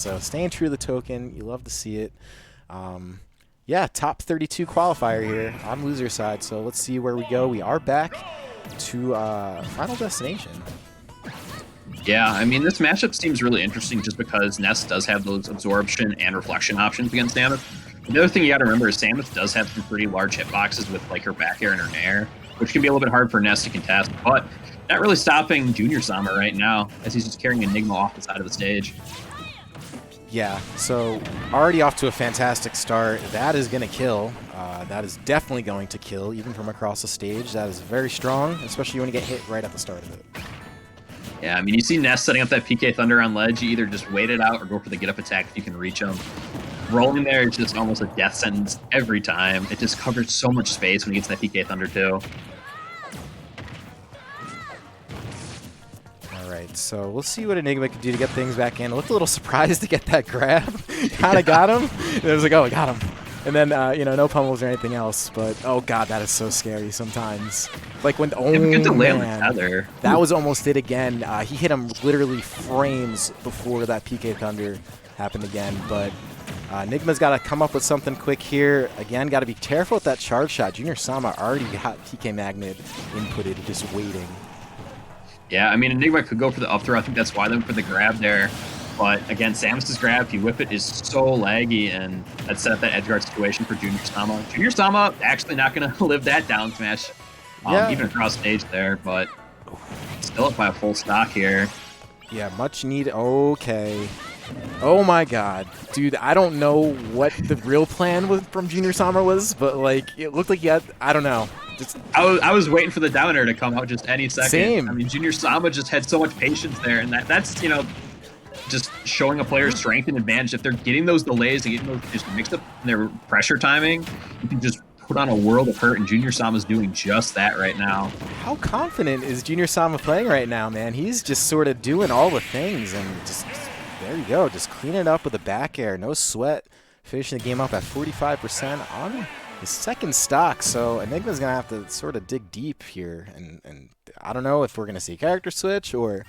So staying true to the token, you love to see it. Yeah, top 32 qualifier here on loser side. So let's see where we go. We are back to Final Destination. Yeah, I mean, this matchup seems really interesting just because Ness does have those absorption and reflection options against Samus. The other thing you got to remember is Samus does have some pretty large hitboxes with like her back air and her nair, which can be a little bit hard for Ness to contest, but not really stopping Junior Sama right now as he's just carrying Eniqma off the side of the stage. Yeah, so already off to a fantastic start. That is going to kill. That is definitely going to kill, even from across the stage. That is very strong, especially when you get hit right at the start of it. Yeah, I mean, you see Ness setting up that PK Thunder on ledge. You either just wait it out or go for the get-up attack if you can reach him. Rolling there is just almost a death sentence every time. It just covers so much space when he gets that PK Thunder, too. Alright, so we'll see what Eniqma can do to get things back in. I looked a little surprised to get that grab. Kind of got him. And it was like, oh, I got him. And then, no pummels or anything else. But, oh, God, that is so scary sometimes. Like when, oh, man. That was almost it again. He hit him literally frames before that PK Thunder happened again. But Eniqma's got to come up with something quick here. Again, got to be careful with that charge shot. Junior Sama already got PK Magnet inputted, just waiting. Yeah, I mean, Eniqma could go for the up throw. I think that's why they went for the grab there. But again, Samus's grab, if you whip it, is so laggy, and that set up that edge guard situation for Junior Sama. Junior Sama actually not going to live that down smash, even across stage there, but still up by a full stock here. Yeah, much need. Okay. Oh my God, dude! I don't know what the real plan was from Junior Sama was, but like it looked like he had. I don't know. I was waiting for the downer to come out just any second. Same. I mean, Junior Sama just had so much patience there, and that's just showing a player's strength and advantage. If they're getting those delays and getting those just mixed up in their pressure timing, you can just put on a world of hurt, and Junior Sama's doing just that right now. How confident is Junior Sama playing right now, man? He's just sort of doing all the things, and just there you go, just clean it up with a back air, no sweat, finishing the game up at 45% on his second stock. So Eniqma's gonna have to sort of dig deep here, and I don't know if we're gonna see a character switch or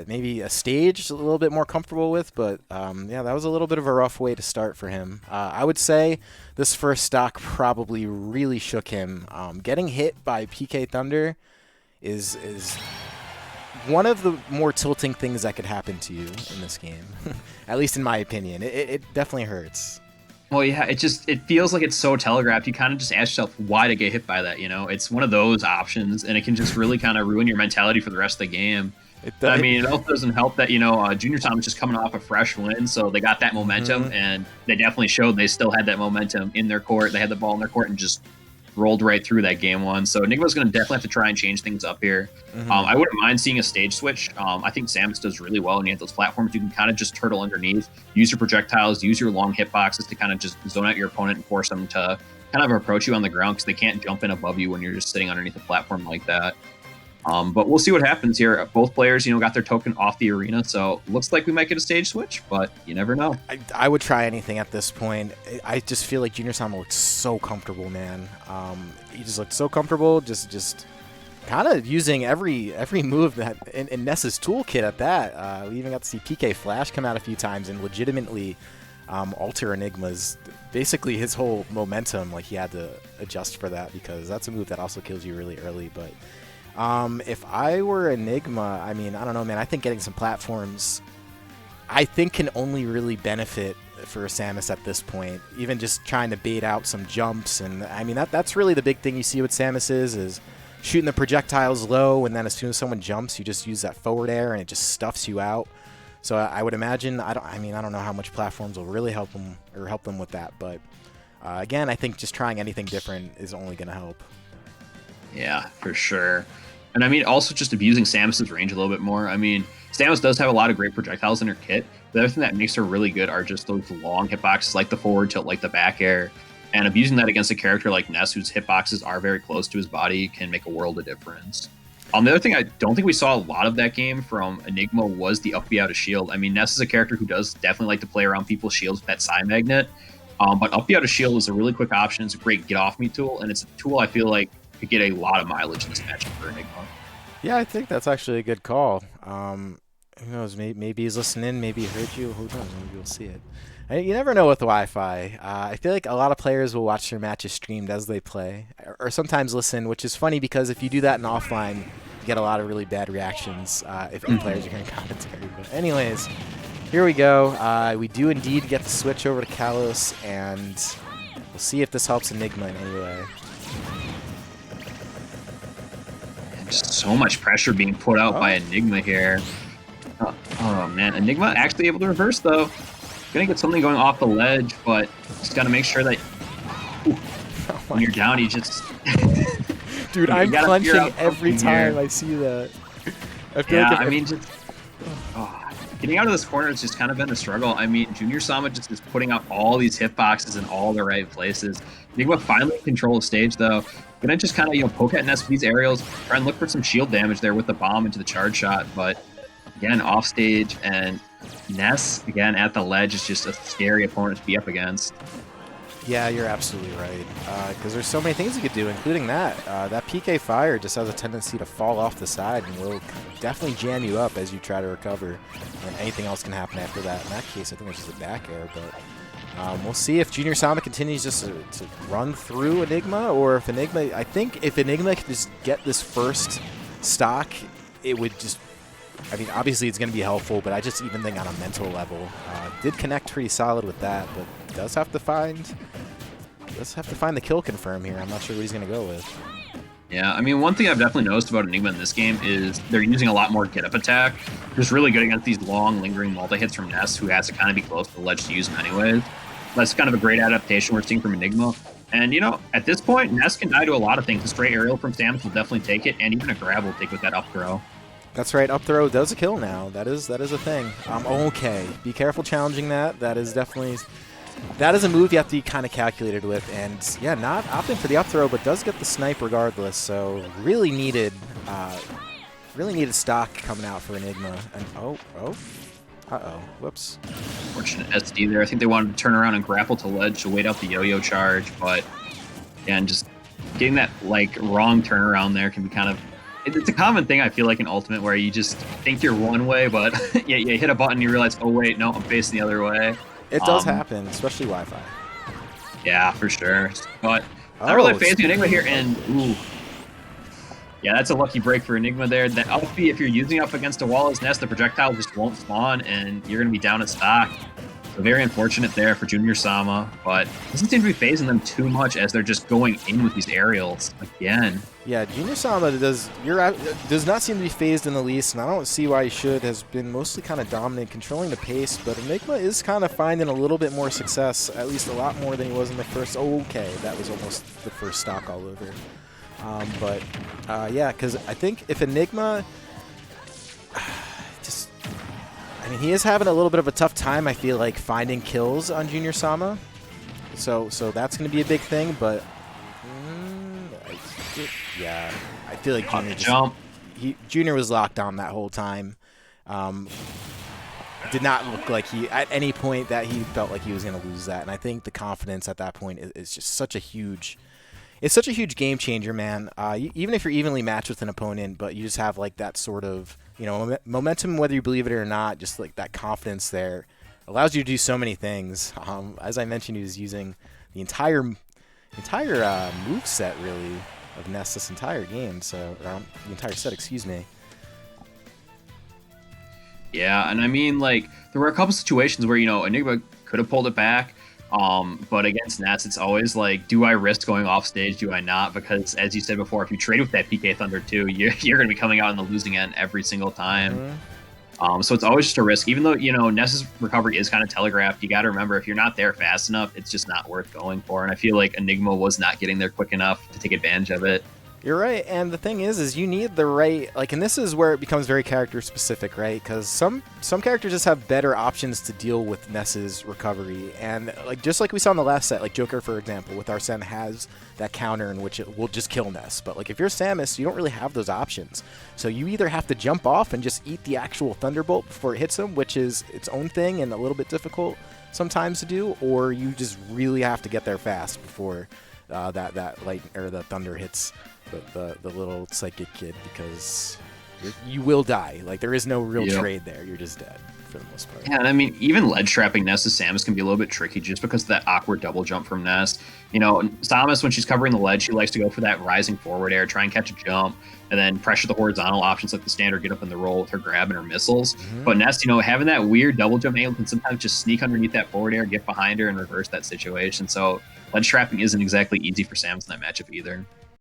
maybe a stage a little bit more comfortable with, but yeah, that was a little bit of a rough way to start for him. I would say this first stock probably really shook him. Getting hit by PK Thunder is one of the more tilting things that could happen to you in this game, at least in my opinion. It definitely hurts. Well, yeah, it feels like it's so telegraphed. You kind of just ask yourself why to get hit by that, It's one of those options, and it can just really kind of ruin your mentality for the rest of the game. I mean, it also doesn't help that, Junior Sama's just coming off a fresh win, so they got that momentum, and they definitely showed they still had that momentum in their court. They had the ball in their court and just rolled right through that game one. So Eniqma's going to definitely have to try and change things up here. I wouldn't mind seeing a stage switch. I think Samus does really well when you have those platforms. You can kind of just turtle underneath, use your projectiles, use your long hitboxes to kind of just zone out your opponent and force them to kind of approach you on the ground because they can't jump in above you when you're just sitting underneath a platform like that. But we'll see what happens here. Both players, got their token off the arena, so looks like we might get a stage switch, but you never know. I would try anything at this point. I just feel like Junior Sama looks so comfortable, man. He just looked so comfortable, just kind of using every move that in Ness's toolkit at that. We even got to see PK Flash come out a few times and legitimately alter Eniqma's, basically his whole momentum. Like he had to adjust for that because that's a move that also kills you really early, but if I were Eniqma, I mean, I don't know, man. I think getting some platforms, I think, can only really benefit for Samus at this point. Even just trying to bait out some jumps, and I mean that's really the big thing you see with Samus is shooting the projectiles low, and then as soon as someone jumps, you just use that forward air, and it just stuffs you out. So I would imagine, I don't know how much platforms will really help them with that, but again, I think just trying anything different is only going to help. Yeah, for sure. And I mean, also just abusing Samus's range a little bit more. I mean, Samus does have a lot of great projectiles in her kit. The other thing that makes her really good are just those long hitboxes, like the forward tilt, like the back air. And abusing that against a character like Ness, whose hitboxes are very close to his body, can make a world of difference. The other thing I don't think we saw a lot of that game from Eniqma was the up B out of shield. I mean, Ness is a character who does definitely like to play around people's shields with that side magnet. But up B out of shield is a really quick option. It's a great get off me tool, and it's a tool I feel like could get a lot of mileage in this matchup for Eniqma. Yeah, I think that's actually a good call. Who knows? Maybe he's listening. Maybe he heard you. Who knows? Maybe we'll see it. You never know with Wi-Fi. I feel like a lot of players will watch their matches streamed as they play, or sometimes listen, which is funny because if you do that in offline, you get a lot of really bad reactions if players are hearing commentary. But anyways, here we go. We do indeed get the switch over to Kalos, and we'll see if this helps Eniqma in any way. Just so much pressure being put out by Eniqma here. Oh man, Eniqma actually able to reverse though. Gonna get something going off the ledge, but just gotta make sure that when you're down, you just... Dude, I'm clenching every time I see that. I feel like I mean, just getting out of this corner has just kind of been a struggle. I mean, Junior Sama just is putting out all these hitboxes in all the right places. Eniqma finally control the stage though. Gonna just kind of poke at Ness's aerials, try and look for some shield damage there with the bomb into the charge shot, but again off stage, and Ness again at the ledge is just a scary opponent to be up against. Yeah, you're absolutely right. Because there's so many things you could do, including that. That PK fire just has a tendency to fall off the side and will definitely jam you up as you try to recover. And anything else can happen after that. In that case, I think it's just a back air, but we'll see if Junior Sama continues just to run through Eniqma, or if Eniqma... I think if Eniqma could just get this first stock, it would just... I mean, obviously it's going to be helpful, but I just even think on a mental level, did connect pretty solid with that, but does have to find the kill confirm here. I'm not sure what he's going to go with. Yeah, I mean, one thing I've definitely noticed about Eniqma in this game is they're using a lot more get-up attack, which is really good against these long, lingering multi-hits from Ness, who has to kind of be close to the ledge to use them anyways. That's kind of a great adaptation we're seeing from Eniqma. And, at this point, Ness can die to a lot of things. A straight aerial from Samus will definitely take it, and even a grab will take with that up throw. That's right, up throw does a kill now. That is a thing. Okay, be careful challenging that. That is definitely... That is a move you have to be kind of calculated with, and yeah, not opting for the up throw, but does get the snipe regardless. So really needed stock coming out for Eniqma. And whoops. Fortunate SD there. I think they wanted to turn around and grapple to ledge to wait out the yo-yo charge, but again, just getting that wrong turnaround there can be kind of... It's a common thing, I feel like, in Ultimate, where you just think you're one way, but you hit a button and you realize, oh wait, no, I'm facing the other way. It does happen, especially Wi-Fi. Yeah, for sure. But not really phasing Eniqma here, and ooh. Yeah, that's a lucky break for Eniqma there. That up B, if you're using up against a wall as Ness, the projectile just won't spawn, and you're going to be down at stock. So very unfortunate there for Junior Sama, but doesn't seem to be phasing them too much as they're just going in with these aerials again. Yeah, Junior Sama does not seem to be phased in the least, and I don't see why he should. Has been mostly kind of dominant, controlling the pace, but Eniqma is kind of finding a little bit more success, at least a lot more than he was in the first. Okay, that was almost the first stock all over. Yeah, because I think if Eniqma I mean, he is having a little bit of a tough time, I feel like, finding kills on Junior Sama. So that's going to be a big thing, but... yeah, I feel like Junior was locked on that whole time. Did not look like at any point that he felt like he was going to lose that. And I think the confidence at that point is just such a huge... It's such a huge game changer, man. Even if you're evenly matched with an opponent, but you just have that sort of, momentum, whether you believe it or not, just that confidence there allows you to do so many things. As I mentioned, he was using the entire move set really of Ness this entire game, so the entire set, excuse me. Yeah, and I mean, there were a couple situations where Eniqma could have pulled it back. But against Ness, it's always do I risk going off stage? Do I not? Because as you said before, if you trade with that PK Thunder too, you're going to be coming out on the losing end every single time. Mm-hmm. So it's always just a risk. Even though, Ness's recovery is kind of telegraphed, you got to remember if you're not there fast enough, it's just not worth going for. And I feel like Eniqma was not getting there quick enough to take advantage of it. You're right, and the thing is you need the right, and this is where it becomes very character specific, right? Because some characters just have better options to deal with Ness's recovery, and just like we saw in the last set, Joker, for example, with Arsene has that counter in which it will just kill Ness. But if you're Samus, you don't really have those options. So you either have to jump off and just eat the actual Thunderbolt before it hits him, which is its own thing and a little bit difficult sometimes to do, or you just really have to get there fast before that light or the thunder hits the little psychic kid, because You will die. Like, there is no real Yep. trade there. You're just dead for the most part. Yeah, and I mean, even ledge trapping Ness to Samus can be a little bit tricky just because of that awkward double jump from Ness. You know, Samus, when she's covering the ledge, she likes to go for that rising forward air, try and catch a jump, and then pressure the horizontal options like the standard get up in the roll with her grab and her missiles. But Ness, you know, having that weird double jump angle can sometimes just sneak underneath that forward air, get behind her, and reverse that situation. So ledge trapping isn't exactly easy for Samus in that matchup either.